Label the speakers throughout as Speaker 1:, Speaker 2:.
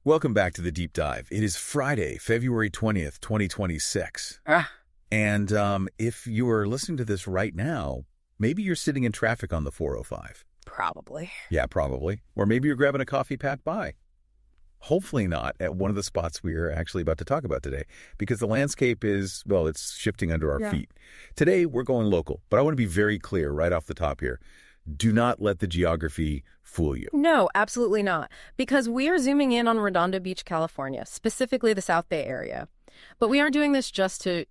Speaker 1: Welcome back to the Deep Dive. It is Friday, February 20th, 2026. And if you are listening to this right now, maybe you're sitting in traffic on the 405.
Speaker 2: Probably.
Speaker 1: Yeah, probably. Or maybe you're grabbing a coffee packed by. Hopefully not at one of the spots we are actually about to talk about today, because the landscape is, well, it's shifting under our feet. Today, we're going local, but I want to be very clear right off the top here. Do not let the geography fool you.
Speaker 2: No, absolutely not. Because we are zooming in on Redondo Beach, California, specifically the South Bay area. But we aren't doing this just to,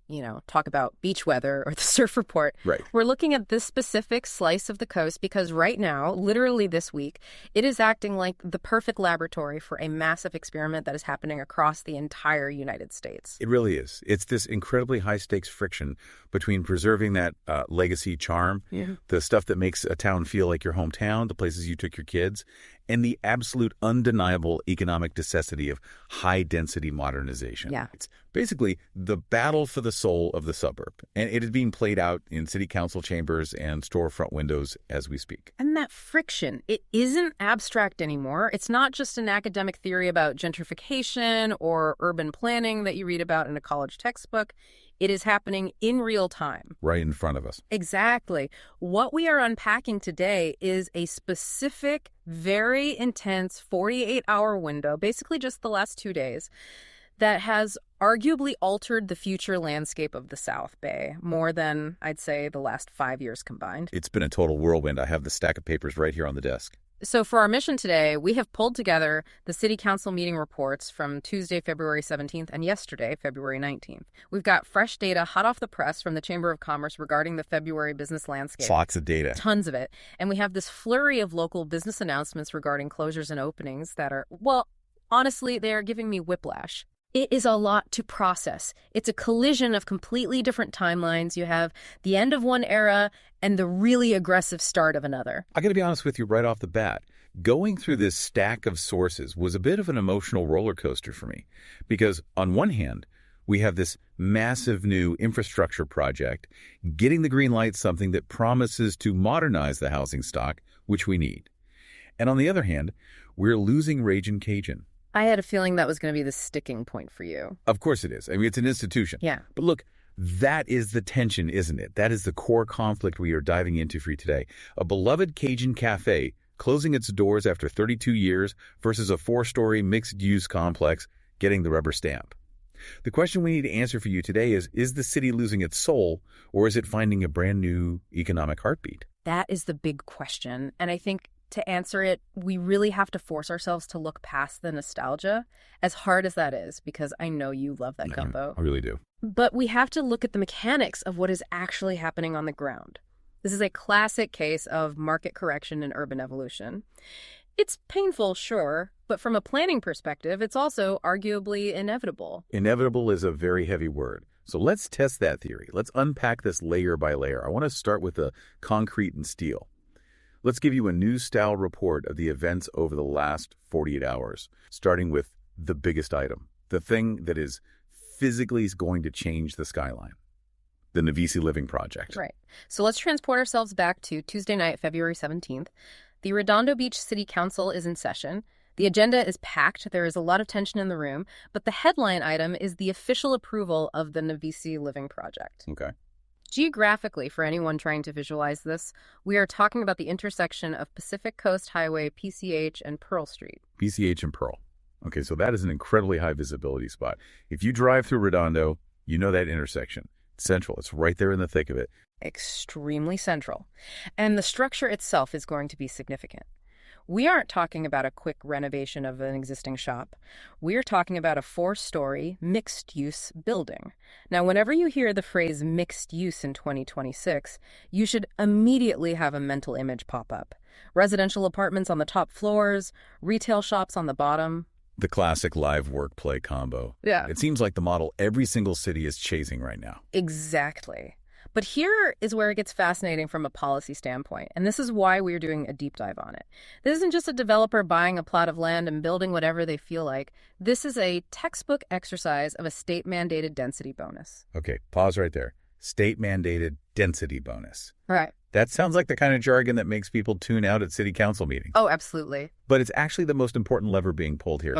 Speaker 2: talk about beach weather or the surf report.
Speaker 1: Right.
Speaker 2: We're looking at this specific slice of the coast because right now, literally this week, it is acting like the perfect laboratory for a massive experiment that is happening across the entire United States.
Speaker 1: It really is. It's this incredibly high-stakes friction between preserving that legacy charm, the stuff that makes a town feel like your hometown, the places you took your kids, and the absolute undeniable economic necessity of high-density modernization.
Speaker 2: Yeah.
Speaker 1: It's basically the battle for the soul of the suburb, and it is being played out in city council chambers and storefront windows as we speak.
Speaker 2: And that friction, it isn't abstract anymore. It's not just an academic theory about gentrification or urban planning that you read about in a college textbook. It is happening in real time.
Speaker 1: Right in front of us.
Speaker 2: Exactly. What we are unpacking today is a specific, very intense 48-hour window, basically just the last 2 days, that has arguably altered the future landscape of the South Bay more than, I'd say, the last 5 years combined.
Speaker 1: It's been a total whirlwind. I have the stack of papers right here on the desk.
Speaker 2: So for our mission today, we have pulled together the City Council meeting reports from Tuesday, February 17th and yesterday, February 19th. We've got fresh data hot off the press from the Chamber of Commerce regarding the February business landscape.
Speaker 1: Lots of data.
Speaker 2: Tons of it. And we have this flurry of local business announcements regarding closures and openings that are, well, honestly, they are giving me whiplash. It is a lot to process. It's a collision of completely different timelines. You have the end of one era and the really aggressive start of another.
Speaker 1: I got to be honest with you right off the bat. Going through this stack of sources was a bit of an emotional roller coaster for me, because on one hand, we have this massive new infrastructure project, getting the green light, something that promises to modernize the housing stock, which we need. And on the other hand, we're losing Ragin Cajun.
Speaker 2: I had a feeling that was going to be the sticking point for you.
Speaker 1: Of course it is. I mean, it's an institution.
Speaker 2: Yeah.
Speaker 1: But look, that is the tension, isn't it? That is the core conflict we are diving into for you today. A beloved Cajun cafe closing its doors after 32 years versus a 4-story mixed-use complex getting the rubber stamp. The question we need to answer for you today is the city losing its soul, or is it finding a brand new economic heartbeat?
Speaker 2: That is the big question. And I think to answer it, we really have to force ourselves to look past the nostalgia, as hard as that is, because I know you love that gumbo.
Speaker 1: I really do.
Speaker 2: But we have to look at the mechanics of what is actually happening on the ground. This is a classic case of market correction and urban evolution. It's painful, sure, but from a planning perspective, it's also arguably inevitable.
Speaker 1: Inevitable is a very heavy word. So let's test that theory. Let's unpack this layer by layer. I want to start with the concrete and steel. Let's give you a news-style report of the events over the last 48 hours, starting with the biggest item, the thing that is physically going to change the skyline, the Navisi Living Project.
Speaker 2: Right. So let's transport ourselves back to Tuesday night, February 17th. The Redondo Beach City Council is in session. The agenda is packed. There is a lot of tension in the room, but the headline item is the official approval of the Navisi Living Project.
Speaker 1: Okay.
Speaker 2: Geographically, for anyone trying to visualize this, we are talking about the intersection of Pacific Coast Highway, PCH, and Pearl Street.
Speaker 1: PCH and Pearl. Okay, so that is an incredibly high visibility spot. If you drive through Redondo, you know that intersection. It's central. It's right there in the thick of it.
Speaker 2: Extremely central. And the structure itself is going to be significant. We aren't talking about a quick renovation of an existing shop. We're talking about a 4-story, mixed-use building. Now, whenever you hear the phrase mixed use in 2026, you should immediately have a mental image pop up. Residential apartments on the top floors, retail shops on the bottom.
Speaker 1: The classic live work play combo.
Speaker 2: Yeah.
Speaker 1: It seems like the model every single city is chasing right now.
Speaker 2: Exactly. But here is where it gets fascinating from a policy standpoint, and this is why we're doing a deep dive on it. This isn't just a developer buying a plot of land and building whatever they feel like. This is a textbook exercise of a state-mandated density bonus.
Speaker 1: Okay, pause right there. State-mandated density bonus.
Speaker 2: Right.
Speaker 1: That sounds like the kind of jargon that makes people tune out at city council meetings.
Speaker 2: Oh, absolutely.
Speaker 1: But it's actually the most important lever being pulled here.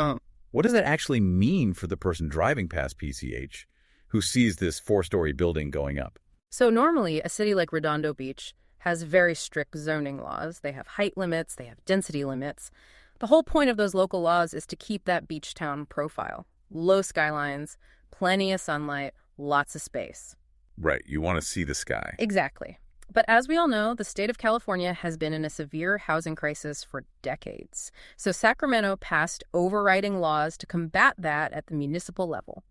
Speaker 1: What does that actually mean for the person driving past PCH who sees this four-story building going up?
Speaker 2: So normally, a city like Redondo Beach has very strict zoning laws. They have height limits, they have density limits. The whole point of those local laws is to keep that beach town profile. Low skylines, plenty of sunlight, lots of space.
Speaker 1: Right, you want to see the sky.
Speaker 2: Exactly. But as we all know, the state of California has been in a severe housing crisis for decades. So Sacramento passed overriding laws to combat that at the municipal level.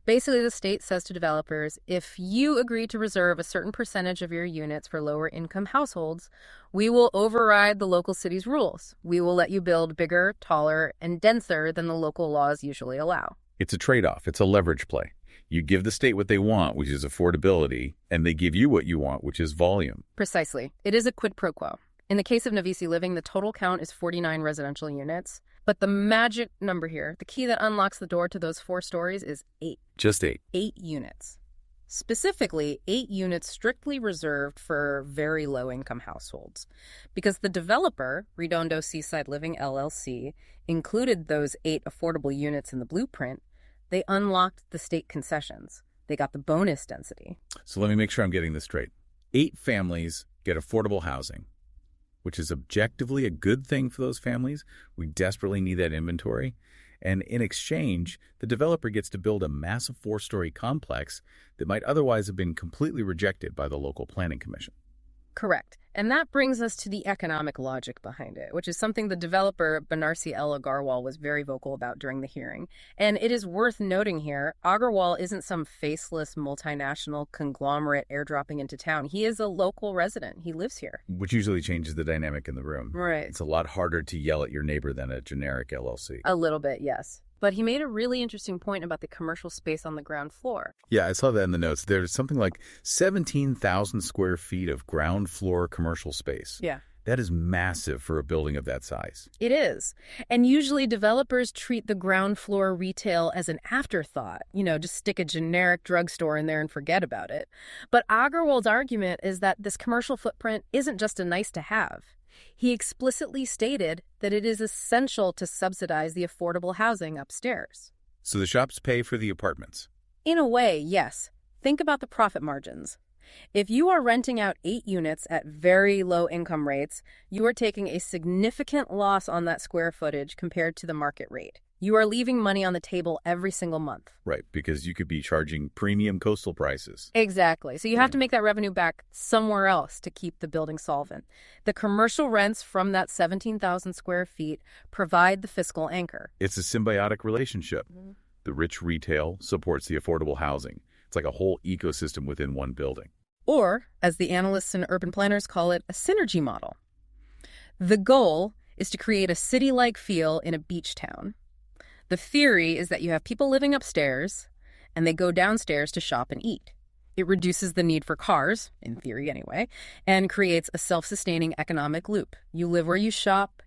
Speaker 2: Basically, the state says to developers, if you agree to reserve a certain percentage of your units for lower-income households, we will override the local city's rules. We will let you build bigger, taller, and denser than the local laws usually allow.
Speaker 1: It's a trade-off. It's a leverage play. You give the state what they want, which is affordability, and they give you what you want, which is volume.
Speaker 2: Precisely. It is a quid pro quo. In the case of Navisi Living, the total count is 49 residential units. But the magic number here, the key that unlocks the door to those 4 stories is 8.
Speaker 1: Just 8.
Speaker 2: 8 units. Specifically, 8 units strictly reserved for very low-income households. Because the developer, Redondo Seaside Living LLC, included those 8 affordable units in the blueprint, they unlocked the state concessions. They got the bonus density.
Speaker 1: So let me make sure I'm getting this straight. 8 families get affordable housing, which is objectively a good thing for those families. We desperately need that inventory. And in exchange, the developer gets to build a massive 4-story complex that might otherwise have been completely rejected by the local planning commission.
Speaker 2: Correct. And that brings us to the economic logic behind it, which is something the developer, Bernarciel Agarwal, was very vocal about during the hearing. And it is worth noting here, Agarwal isn't some faceless multinational conglomerate airdropping into town. He is a local resident. He lives here.
Speaker 1: Which usually changes the dynamic in the room.
Speaker 2: Right.
Speaker 1: It's a lot harder to yell at your neighbor than a generic LLC.
Speaker 2: A little bit, yes. But he made a really interesting point about the commercial space on the ground floor.
Speaker 1: Yeah, I saw that in the notes. There's something like 17,000 square feet of ground floor commercial space.
Speaker 2: Yeah.
Speaker 1: That is massive for a building of that size.
Speaker 2: It is. And usually developers treat the ground floor retail as an afterthought. Just stick a generic drugstore in there and forget about it. But Agarwal's argument is that this commercial footprint isn't just a nice to have. He explicitly stated that it is essential to subsidize the affordable housing upstairs.
Speaker 1: So the shops pay for the apartments?
Speaker 2: In a way, yes. Think about the profit margins. If you are renting out 8 units at very low income rates, you are taking a significant loss on that square footage compared to the market rate. You are leaving money on the table every single month.
Speaker 1: Right, because you could be charging premium coastal prices.
Speaker 2: Exactly. So you have to make that revenue back somewhere else to keep the building solvent. The commercial rents from that 17,000 square feet provide the fiscal anchor.
Speaker 1: It's a symbiotic relationship. Mm-hmm. The rich retail supports the affordable housing. It's like a whole ecosystem within one building.
Speaker 2: Or, as the analysts and urban planners call it, a synergy model. The goal is to create a city-like feel in a beach town. The theory is that you have people living upstairs, and they go downstairs to shop and eat. It reduces the need for cars, in theory anyway, and creates a self-sustaining economic loop. You live where you shop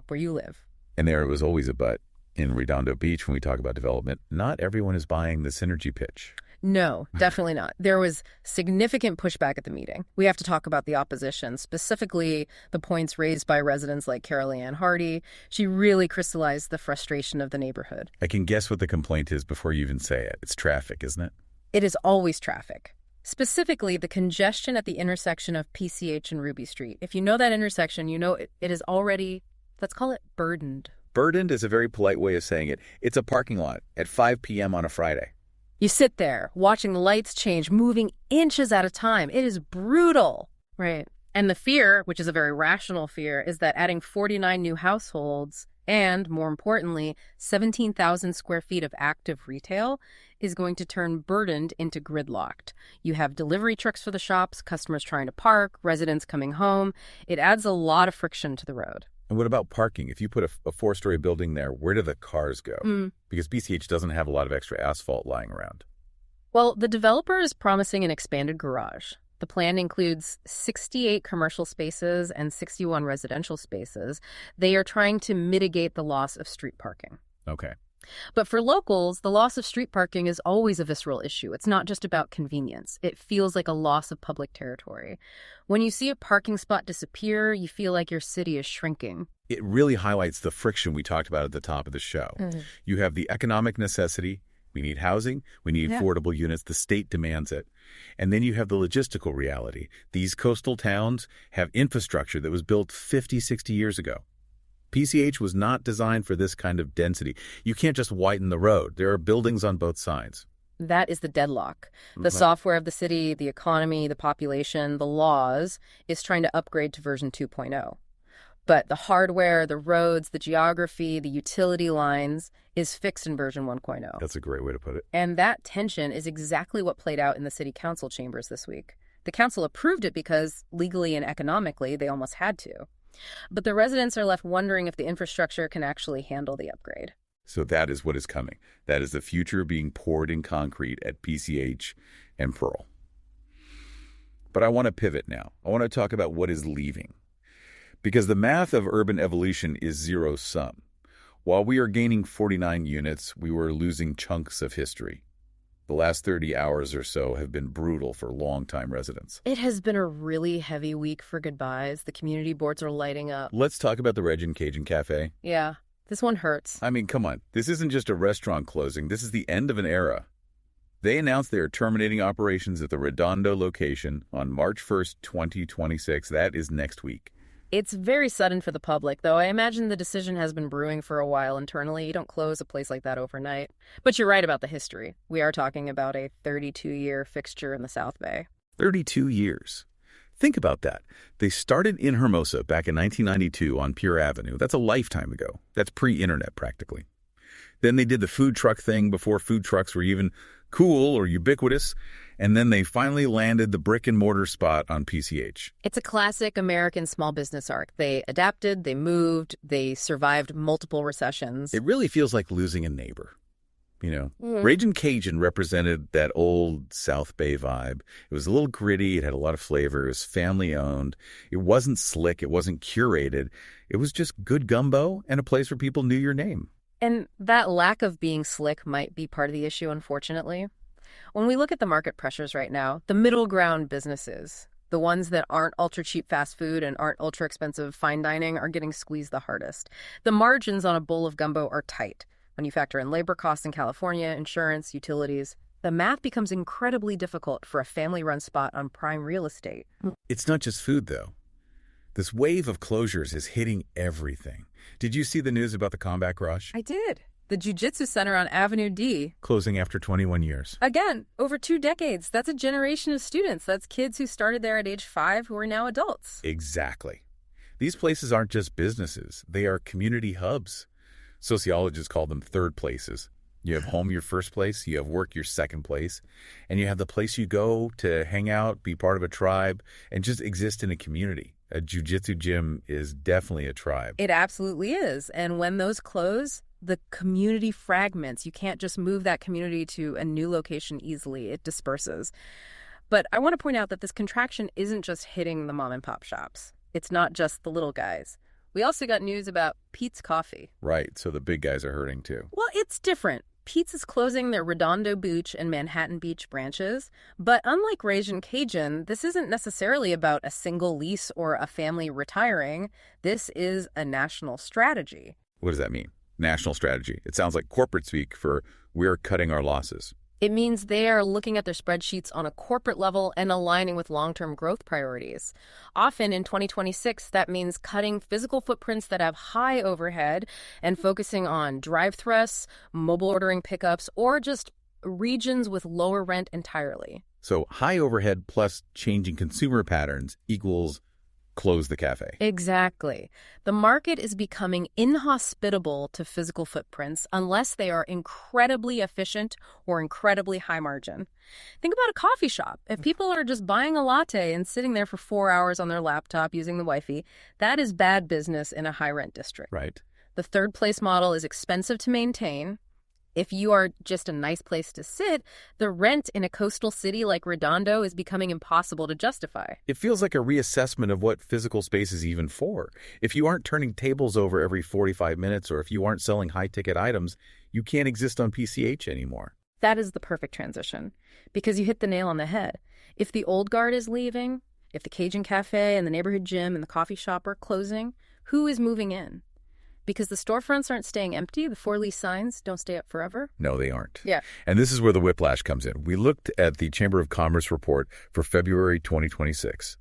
Speaker 2: where you live.
Speaker 1: And there was always a but. In Redondo Beach, when we talk about development, not everyone is buying the synergy pitch.
Speaker 2: No, definitely not. There was significant pushback at the meeting. We have to talk about the opposition, specifically the points raised by residents like Carolyn Hardy. She really crystallized the frustration of the neighborhood.
Speaker 1: I can guess what the complaint is before you even say it. It's traffic, isn't it?
Speaker 2: It is always traffic. Specifically, the congestion at the intersection of PCH and Ruby Street. If you know that intersection, you know it is already, let's call it burdened.
Speaker 1: Burdened is a very polite way of saying it. It's a parking lot at 5 p.m. on a Friday.
Speaker 2: You sit there, watching the lights change, moving inches at a time. It is brutal. Right. And the fear, which is a very rational fear, is that adding 49 new households and, more importantly, 17,000 square feet of active retail is going to turn burdened into gridlocked. You have delivery trucks for the shops, customers trying to park, residents coming home. It adds a lot of friction to the road.
Speaker 1: And what about parking? If you put a 4-story building there, where do the cars go? Because PCH doesn't have a lot of extra asphalt lying around.
Speaker 2: Well, the developer is promising an expanded garage. The plan includes 68 commercial spaces and 61 residential spaces. They are trying to mitigate the loss of street parking.
Speaker 1: Okay.
Speaker 2: But for locals, the loss of street parking is always a visceral issue. It's not just about convenience. It feels like a loss of public territory. When you see a parking spot disappear, you feel like your city is shrinking.
Speaker 1: It really highlights the friction we talked about at the top of the show. You have the economic necessity. We need housing. We need affordable units. The state demands it. And then you have the logistical reality. These coastal towns have infrastructure that was built 50, 60 years ago. PCH was not designed for this kind of density. You can't just widen the road. There are buildings on both sides.
Speaker 2: That is the deadlock. The software of the city, the economy, the population, the laws is trying to upgrade to version 2.0. But the hardware, the roads, the geography, the utility lines is fixed in version 1.0.
Speaker 1: That's a great way to put it.
Speaker 2: And that tension is exactly what played out in the city council chambers this week. The council approved it because legally and economically they almost had to. But the residents are left wondering if the infrastructure can actually handle the upgrade.
Speaker 1: So that is what is coming. That is the future being poured in concrete at PCH and Pearl. But I want to pivot now. I want to talk about what is leaving. Because the math of urban evolution is zero-sum. While we are gaining 49 units, we were losing chunks of history. The last 30 hours or so have been brutal for longtime residents.
Speaker 2: It has been a really heavy week for goodbyes. The community boards are lighting up.
Speaker 1: Let's talk about the Ragin Cajun Cafe.
Speaker 2: Yeah, this one hurts.
Speaker 1: I mean, come on. This isn't just a restaurant closing. This is the end of an era. They announced they are terminating operations at the Redondo location on March 1st, 2026. That is next week.
Speaker 2: It's very sudden for the public, though I imagine the decision has been brewing for a while internally. You don't close a place like that overnight. But you're right about the history. We are talking about a 32-year fixture in the South Bay.
Speaker 1: 32 years. Think about that. They started in Hermosa back in 1992 on Pure Avenue. That's a lifetime ago. That's pre-internet practically. Then they did the food truck thing before food trucks were even cool or ubiquitous. And then they finally landed the brick-and-mortar spot on PCH.
Speaker 2: It's a classic American small business arc. They adapted, they moved, they survived multiple recessions.
Speaker 1: It really feels like losing a neighbor. You know, Ragin Cajun represented that old South Bay vibe. It was a little gritty. It had a lot of flavors, family-owned. It wasn't slick. It wasn't curated. It was just good gumbo and a place where people knew your name.
Speaker 2: And that lack of being slick might be part of the issue, unfortunately. When we look at the market pressures right now, the middle ground businesses, the ones that aren't ultra-cheap fast food and aren't ultra-expensive fine dining, are getting squeezed the hardest. The margins on a bowl of gumbo are tight. When you factor in labor costs in California, insurance, utilities, the math becomes incredibly difficult for a family-run spot on prime real estate.
Speaker 1: It's not just food, though. This wave of closures is hitting everything. Did you see the news about the comeback rush?
Speaker 2: I did. The Jiu-Jitsu Center on Avenue D.
Speaker 1: Closing after 21 years.
Speaker 2: Again, over 2 decades. That's a generation of students. That's kids who started there at age 5 who are now adults.
Speaker 1: Exactly. These places aren't just businesses. They are community hubs. Sociologists call them third places. You have home, your first place. You have work, your second place. And you have the place you go to hang out, be part of a tribe, and just exist in a community. A jiu-jitsu gym is definitely a tribe.
Speaker 2: It absolutely is. And when those close, the community fragments. You can't just move that community to a new location easily. It disperses. But I want to point out that this contraction isn't just hitting the mom and pop shops. It's not just the little guys. We also got news about Peet's Coffee.
Speaker 1: Right, so the big guys are hurting too.
Speaker 2: Well, it's different. Peet's is closing their Redondo Beach and Manhattan Beach branches. But unlike Ragin Cajun, this isn't necessarily about a single lease or a family retiring. This is a national strategy.
Speaker 1: What does that mean? National strategy. It sounds like corporate speak for we're cutting our losses.
Speaker 2: It means they are looking at their spreadsheets on a corporate level and aligning with long-term growth priorities. Often in 2026, that means cutting physical footprints that have high overhead and focusing on drive-thrusts, mobile ordering pickups, or just regions with lower rent entirely.
Speaker 1: So high overhead plus changing consumer patterns equals close the cafe.
Speaker 2: Exactly. The market is becoming inhospitable to physical footprints unless they are incredibly efficient or incredibly high margin. Think about a coffee shop. If people are just buying a latte and sitting there for 4 hours on their laptop using the Wi-Fi, that is bad business in a high-rent district.
Speaker 1: Right.
Speaker 2: The third place model is expensive to maintain, If you are just a nice place to sit, the rent in a coastal city like Redondo is becoming impossible to justify.
Speaker 1: It feels like a reassessment of what physical space is even for. If you aren't turning tables over every 45 minutes or if you aren't selling high-ticket items, you can't exist on PCH anymore.
Speaker 2: That is the perfect transition, because you hit the nail on the head. If the old guard is leaving, if the Cajun cafe and the neighborhood gym and the coffee shop are closing, who is moving in? Because the storefronts aren't staying empty, the for-lease signs don't stay up forever?
Speaker 1: No, they aren't.
Speaker 2: Yeah.
Speaker 1: And this is where the whiplash comes in. We looked at the Chamber of Commerce report for February 2026,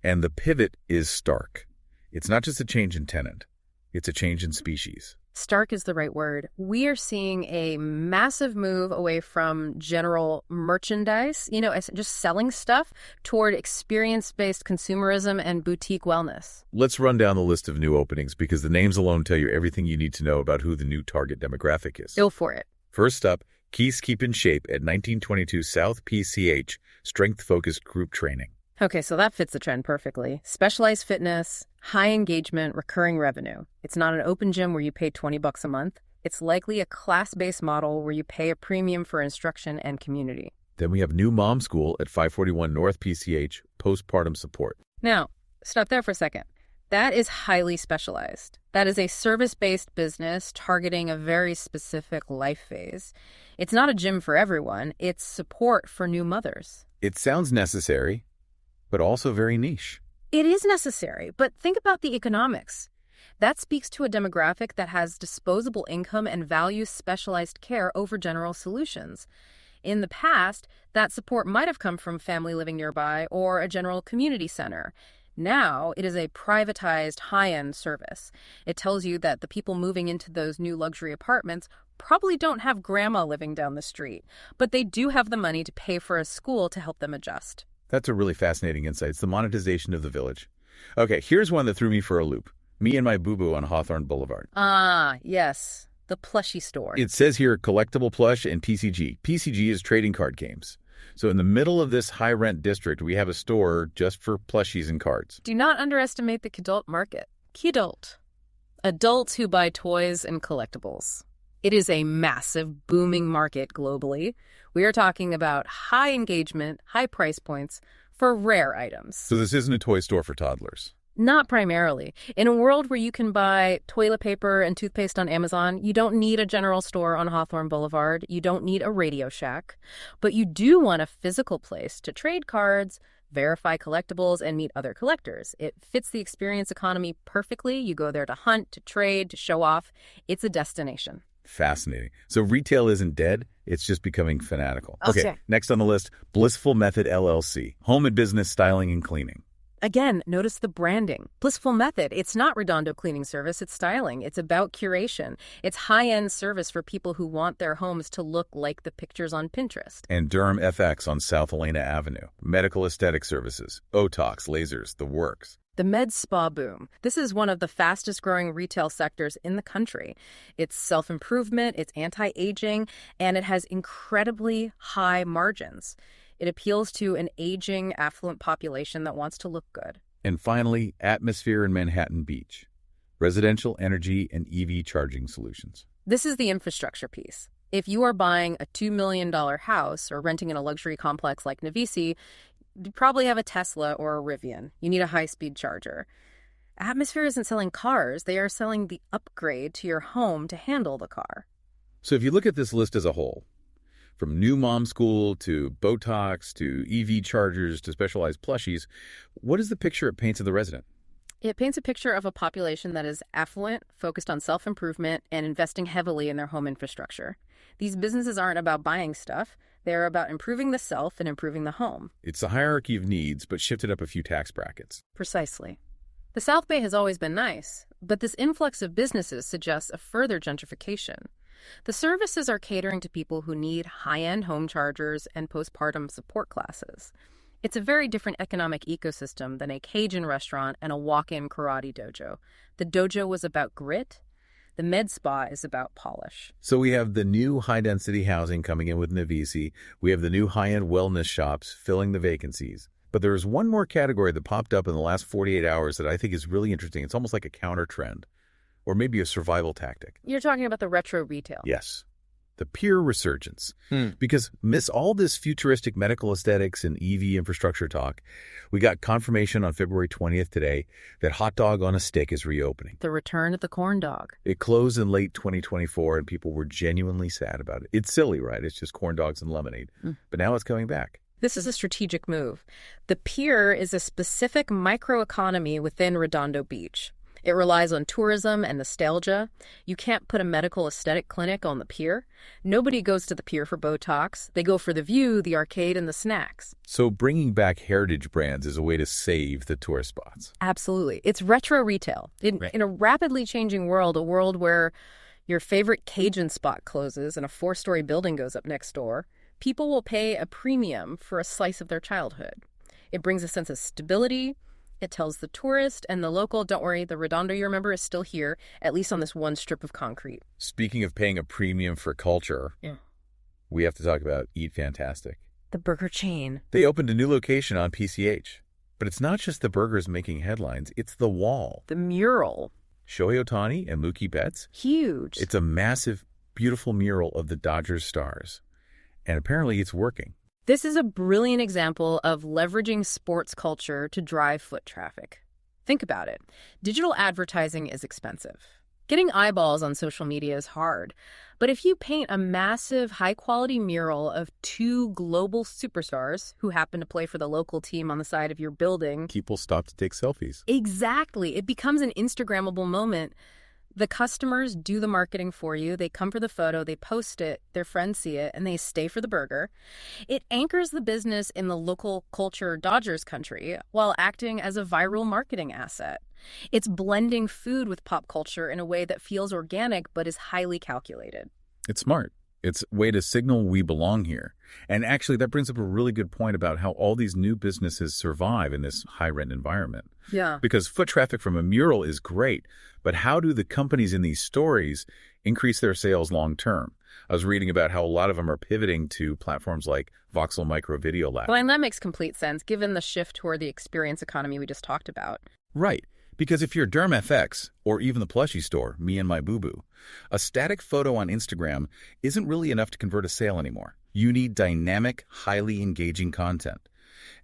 Speaker 1: and the pivot is stark. It's not just a change in tenant, it's a change in species.
Speaker 2: Stark is the right word. We are seeing a massive move away from general merchandise, just selling stuff, toward experience-based consumerism and boutique wellness.
Speaker 1: Let's run down the list of new openings because the names alone tell you everything you need to know about who the new target demographic is.
Speaker 2: Go for it.
Speaker 1: First up, Keys Keep in Shape at 1922 South PCH, strength-focused group training.
Speaker 2: Okay, so that fits the trend perfectly. Specialized fitness, high engagement, recurring revenue. It's not an open gym where you pay $20 a month. It's likely a class-based model where you pay a premium for instruction and community.
Speaker 1: Then we have New Mom School at 541 North PCH, postpartum support.
Speaker 2: Now, stop there for a second. That is highly specialized. That is a service-based business targeting a very specific life phase. It's not a gym for everyone. It's support for new mothers.
Speaker 1: It sounds necessary, but also very niche.
Speaker 2: It is necessary, but think about the economics. That speaks to a demographic that has disposable income and values specialized care over general solutions. In the past, that support might have come from family living nearby or a general community center. Now, it is a privatized high-end service. It tells you that the people moving into those new luxury apartments probably don't have grandma living down the street, but they do have the money to pay for a school to help them adjust.
Speaker 1: That's a really fascinating insight. It's the monetization of the village. Okay, here's one that threw me for a loop. Me and my boo-boo on Hawthorne Boulevard.
Speaker 2: Ah, yes. The plushie store.
Speaker 1: It says here collectible plush and PCG. PCG is trading card games. So in the middle of this high-rent district, we have a store just for plushies and cards.
Speaker 2: Do not underestimate the kidult market. Kidult. Adults who buy toys and collectibles. It is a massive, booming market globally. We are talking about high engagement, high price points for rare items.
Speaker 1: So this isn't a toy store for toddlers?
Speaker 2: Not primarily. In a world where you can buy toilet paper and toothpaste on Amazon, you don't need a general store on Hawthorne Boulevard. You don't need a Radio Shack. But you do want a physical place to trade cards, verify collectibles, and meet other collectors. It fits the experience economy perfectly. You go there to hunt, to trade, to show off. It's a destination.
Speaker 1: Fascinating. So retail isn't dead, it's just becoming fanatical. Okay, next on the list, Blissful Method LLC, home and business styling and cleaning.
Speaker 2: Again, notice the branding. Blissful Method. It's not Redondo cleaning service, it's styling. It's about curation. It's high-end service for people who want their homes to look like the pictures on Pinterest.
Speaker 1: And Durham FX on South Elena Avenue. Medical aesthetic services, Botox, lasers, the works.
Speaker 2: The med spa boom. This is one of the fastest growing retail sectors in the country. It's self-improvement, it's anti-aging, and it has incredibly high margins. It appeals to an aging, affluent population that wants to look good.
Speaker 1: And finally, Atmosphere in Manhattan Beach. Residential energy and EV charging solutions.
Speaker 2: This is the infrastructure piece. If you are buying a $2 million house or renting in a luxury complex like Navisi, you probably have a Tesla or a Rivian. You need a high-speed charger. Atmosphere isn't selling cars. They are selling the upgrade to your home to handle the car.
Speaker 1: So if you look at this list as a whole, from new mom school to Botox to EV chargers to specialized plushies, what is the picture it paints of the resident?
Speaker 2: It paints a picture of a population that is affluent, focused on self-improvement, and investing heavily in their home infrastructure. These businesses aren't about buying stuff. They're about improving the self and improving the home.
Speaker 1: It's a hierarchy of needs, but shifted up a few tax brackets.
Speaker 2: Precisely. The South Bay has always been nice, but this influx of businesses suggests a further gentrification. The services are catering to people who need high-end home chargers and postpartum support classes. It's a very different economic ecosystem than a Cajun restaurant and a walk-in karate dojo. The dojo was about grit. The med spa is about polish.
Speaker 1: So we have the new high-density housing coming in with Navisi. We have the new high-end wellness shops filling the vacancies. But there's one more category that popped up in the last 48 hours that I think is really interesting. It's almost like a counter trend, or maybe a survival tactic.
Speaker 2: You're talking about the retro retail.
Speaker 1: Yes. the Pier resurgence. Because amidst all this futuristic medical aesthetics and EV infrastructure talk, we got confirmation on February 20th today that Hot Dog on a Stick is reopening.
Speaker 2: The return of the corn dog.
Speaker 1: It closed in late 2024, and people were genuinely sad about it. It's silly, right? It's just corn dogs and lemonade. But now it's coming back.
Speaker 2: This is a strategic move. The Pier is a specific microeconomy within Redondo Beach. It relies on tourism and nostalgia. You can't put a medical aesthetic clinic on the pier. Nobody goes to the pier for Botox. They go for the view, the arcade, and the snacks.
Speaker 1: So bringing back heritage brands is a way to save the tourist spots.
Speaker 2: Absolutely. It's retro retail. In a rapidly changing world, a world where your favorite Cajun spot closes and a 4-story building goes up next door, people will pay a premium for a slice of their childhood. It brings a sense of stability. It tells the tourist and the local, don't worry, the Redondo you remember is still here, at least on this one strip of concrete.
Speaker 1: Speaking of paying a premium for culture, we have to talk about Eat Fantastic.
Speaker 2: The burger chain.
Speaker 1: They opened a new location on PCH. But it's not just the burgers making headlines, it's the wall.
Speaker 2: The mural.
Speaker 1: Shohei Ohtani and Mookie Betts.
Speaker 2: Huge.
Speaker 1: It's a massive, beautiful mural of the Dodgers stars. And apparently it's working.
Speaker 2: This is a brilliant example of leveraging sports culture to drive foot traffic. Think about it. Digital advertising is expensive. Getting eyeballs on social media is hard. But if you paint a massive, high-quality mural of 2 global superstars who happen to play for the local team on the side of your building...
Speaker 1: People stop to take selfies.
Speaker 2: Exactly. It becomes an Instagrammable moment. The customers do the marketing for you. They come for the photo, they post it, their friends see it, and they stay for the burger. It anchors the business in the local culture Dodgers country while acting as a viral marketing asset. It's blending food with pop culture in a way that feels organic but is highly calculated.
Speaker 1: It's smart. It's a way to signal we belong here. And actually, that brings up a really good point about how all these new businesses survive in this high-rent environment.
Speaker 2: Yeah.
Speaker 1: Because foot traffic from a mural is great, but how do the companies in these stories increase their sales long-term? I was reading about how a lot of them are pivoting to platforms like Voxel Micro Video Lab.
Speaker 2: Well, and that makes complete sense, given the shift toward the experience economy we just talked about.
Speaker 1: Right. Because if you're DermFX, or even the plushie store, Me and My Boo Boo, a static photo on Instagram isn't really enough to convert a sale anymore. You need dynamic, highly engaging content.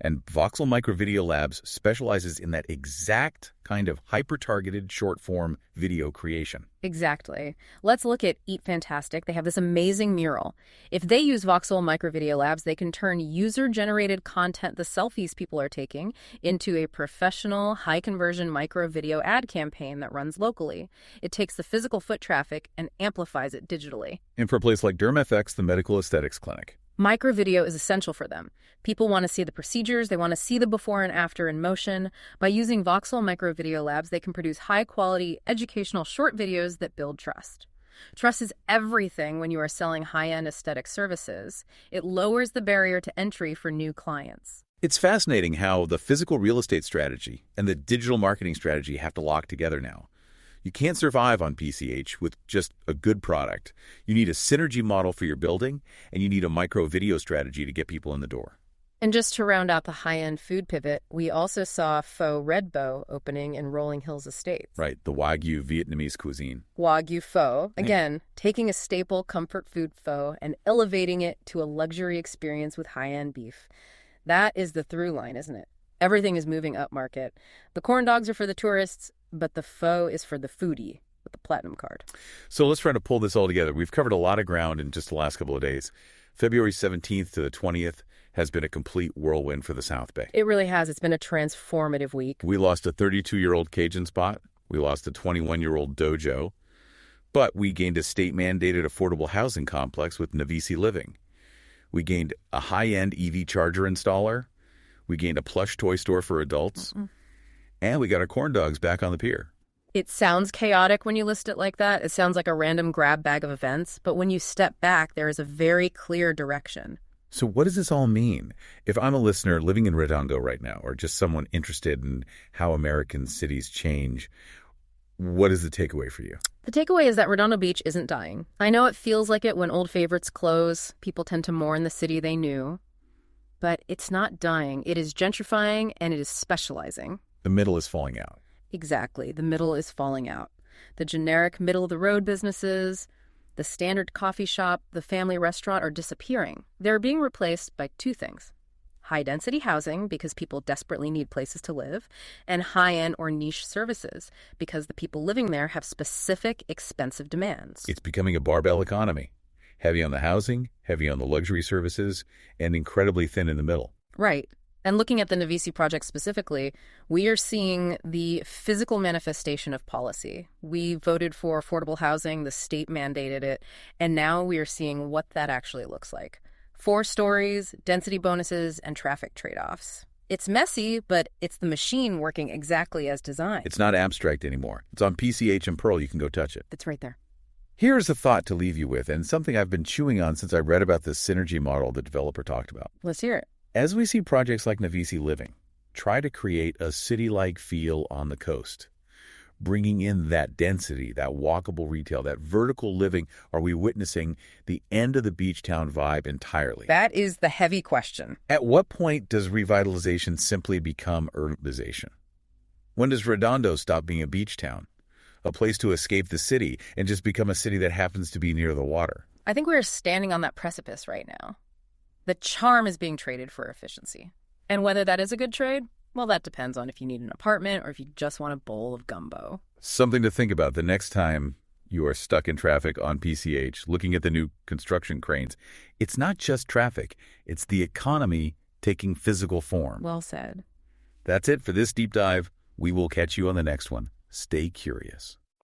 Speaker 1: And Voxel Micro Video Labs specializes in that exact kind of hyper-targeted short-form video creation.
Speaker 2: Exactly. Let's look at Eat Fantastic. They have this amazing mural. If they use Voxel Micro Video Labs, they can turn user-generated content, the selfies people are taking, into a professional, high-conversion micro video ad campaign that runs locally. It takes the physical foot traffic and amplifies it digitally.
Speaker 1: And for a place like DermFX, the medical aesthetics clinic,
Speaker 2: micro video is essential for them. People want to see the procedures. They want to see the before and after in motion. By using Voxel Micro Video Labs, they can produce high-quality, educational short videos that build trust. Trust is everything when you are selling high-end aesthetic services. It lowers the barrier to entry for new clients.
Speaker 1: It's fascinating how the physical real estate strategy and the digital marketing strategy have to lock together now. You can't survive on PCH with just a good product. You need a synergy model for your building, and you need a micro video strategy to get people in the door.
Speaker 2: And just to round out the high-end food pivot, we also saw Pho Red Bow opening in Rolling Hills Estates.
Speaker 1: Right, the Wagyu Vietnamese cuisine.
Speaker 2: Wagyu pho. Again, taking a staple comfort food pho and elevating it to a luxury experience with high-end beef. That is the through line, isn't it? Everything is moving up market. The corn dogs are for the tourists, but the pho is for the foodie with the platinum card.
Speaker 1: So let's try to pull this all together. We've covered a lot of ground in just the last couple of days. February 17th to the 20th has been a complete whirlwind for the South Bay.
Speaker 2: It really has. It's been a transformative week.
Speaker 1: We lost a 32-year-old Cajun spot. We lost a 21-year-old dojo. But we gained a state-mandated affordable housing complex with Navisi Living. We gained a high-end EV charger installer. We gained a plush toy store for adults. And we got our corn dogs back on the pier.
Speaker 2: It sounds chaotic when you list it like that. It sounds like a random grab bag of events. But when you step back, there is a very clear direction.
Speaker 1: So what does this all mean? If I'm a listener living in Redondo right now, or just someone interested in how American cities change, what is the takeaway for you?
Speaker 2: The takeaway is that Redondo Beach isn't dying. I know it feels like it when old favorites close. People tend to mourn the city they knew. But it's not dying. It is gentrifying and it is specializing.
Speaker 1: The middle is falling out.
Speaker 2: Exactly. The middle is falling out. The generic middle-of-the-road businesses, The standard coffee shop, the family restaurant are disappearing. They're being replaced by two things: high-density housing, because people desperately need places to live, and high-end or niche services, because the people living there have specific, expensive demands.
Speaker 1: It's becoming a barbell economy. Heavy on the housing, heavy on the luxury services, and incredibly thin in the middle.
Speaker 2: Right. And looking at the Navisi project specifically, we are seeing the physical manifestation of policy. We voted for affordable housing, the state mandated it, and now we are seeing what that actually looks like. 4 stories, density bonuses, and traffic trade-offs. It's messy, but it's the machine working exactly as designed.
Speaker 1: It's not abstract anymore. It's on PCH and Pearl. You can go touch it.
Speaker 2: It's right there.
Speaker 1: Here's a thought to leave you with, and something I've been chewing on since I read about this synergy model the developer talked about.
Speaker 2: Let's hear it.
Speaker 1: As we see projects like Navisi Living try to create a city-like feel on the coast, bringing in that density, that walkable retail, that vertical living, are we witnessing the end of the beach town vibe entirely?
Speaker 2: That is the heavy question.
Speaker 1: At what point does revitalization simply become urbanization? When does Redondo stop being a beach town, a place to escape the city, and just become a city that happens to be near the water?
Speaker 2: I think we're standing on that precipice right now. The charm is being traded for efficiency. And whether that is a good trade, well, that depends on if you need an apartment or if you just want a bowl of gumbo.
Speaker 1: Something to think about the next time you are stuck in traffic on PCH, looking at the new construction cranes. It's not just traffic. It's the economy taking physical form.
Speaker 2: Well said.
Speaker 1: That's it for this deep dive. We will catch you on the next one. Stay curious.